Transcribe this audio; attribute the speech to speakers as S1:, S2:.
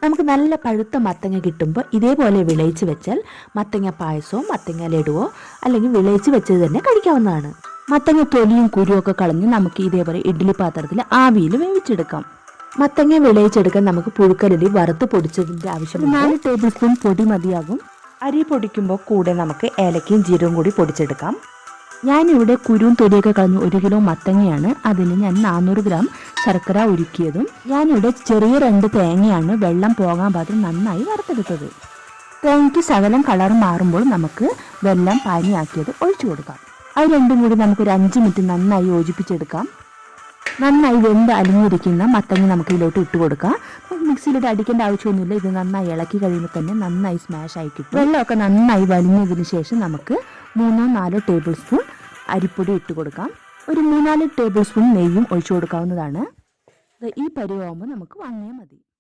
S1: നമുക്ക് നല്ല പഴുത്ത മത്തങ്ങ കിട്ടുമ്പോൾ ഇതേപോലെ വിളയിച്ച് വെച്ചാൽ മത്തങ്ങ പായസമോ മത്തങ്ങ ലഡുവോ അല്ലെങ്കിൽ വിളയിച്ച് വെച്ചത് തന്നെ കഴിക്കാവുന്നതാണ്. മത്തങ്ങ തൊലിയും കുരുവും ഒക്കെ കളഞ്ഞ് നമുക്ക് ഇതേപോലെ ഇഡ്ഡലി പാത്രത്തിൽ ആവിയിൽ വേവിച്ചെടുക്കാം. മത്തങ്ങ വിളയിച്ചെടുക്കാൻ നമുക്ക് പുഴുക്കലരി വറുത്ത് പൊടിച്ചതിൻ്റെ ആവശ്യം 4 ടേബിൾ സ്പൂൺ പൊടി മതിയാകും. അരി പൊടിക്കുമ്പോൾ കൂടെ നമുക്ക് ഏലക്കയും ജീരകവും കൂടി പൊടിച്ചെടുക്കാം. ഞാനിവിടെ കുരുവും തൊലിയൊക്കെ കളഞ്ഞ് 1 കിലോ മത്തങ്ങയാണ്. അതിന് ഞാൻ 400 ഗ്രാം ശർക്കര ഉരുക്കിയതും ഞാനിവിടെ ചെറിയ 2 തേങ്ങയാണ് വെള്ളം പോകാൻ പാത്രം നന്നായി വറുത്തെടുത്തത്. തേങ്ങയ്ക്ക് ശകലം കളർ മാറുമ്പോൾ നമുക്ക് വെള്ളം പാനിയാക്കിയത് ഒഴിച്ചു കൊടുക്കാം. അത് രണ്ടും കൂടി നമുക്കൊരു 5 മിനിറ്റ് നന്നായി യോജിപ്പിച്ചെടുക്കാം. നന്നായി വെന്ത് അലിഞ്ഞിരിക്കുന്ന മത്തങ്ങ നമുക്ക് ഇതിലോട്ട് ഇട്ട് കൊടുക്കാം. മിക്സിയിലോട്ട് അടിക്കേണ്ട ആവശ്യമൊന്നുമില്ല. ഇത് നന്നായി ഇളക്കി കഴിയുമ്പോൾ തന്നെ നന്നായി സ്മാഷ് ആയി കിട്ടും. വെള്ളമൊക്കെ നന്നായി വലിഞ്ഞതിന് ശേഷം നമുക്ക് 3-4 ടേബിൾ സ്പൂൺ അരിപ്പൊടി ഇട്ട് കൊടുക്കാം. ഒരു 3-4 ടേബിൾ സ്പൂൺ നെയ്യും ഒഴിച്ചു കൊടുക്കാവുന്നതാണ്. ഈ പരുവാകുമ്പോൾ നമുക്ക് വാങ്ങിയാൽ മതി.